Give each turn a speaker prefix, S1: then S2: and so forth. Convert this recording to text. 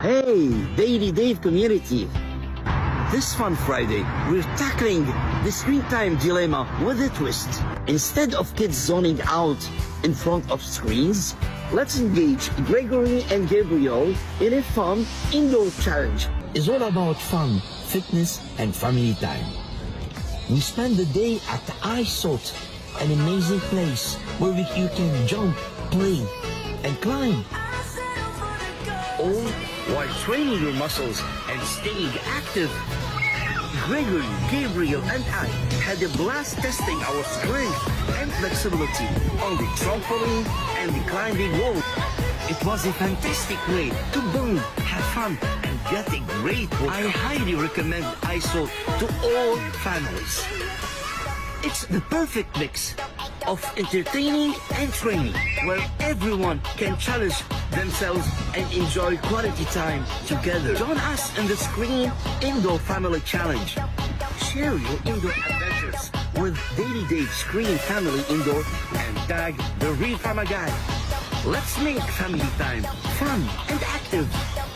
S1: Hey, Daily Dave community! This fun Friday, we're tackling the screen time dilemma with a twist. Instead of kids zoning out in front of screens, let's engage Gregory and Gabriel in a fun indoor challenge. It's all about fun, fitness, and family time. We spend the day at the iSaute, an amazing place where you can jump, play, and climb, all while training your muscles and staying active. Gregory, Gabriel, and I had a blast testing our strength and flexibility on the trampoline and the climbing wall. It was a fantastic way to bond, have fun, and get a great workout. I highly recommend iSaute to all families. It's the perfect mix of entertaining and training, where everyone can challenge themselves and enjoy quality time together. Join us in the Screen Indoor Family Challenge. Share your indoor adventures with Daily Dave Screen Family Indoor and tag the Real Farmer Guy. Let's make family time fun and active.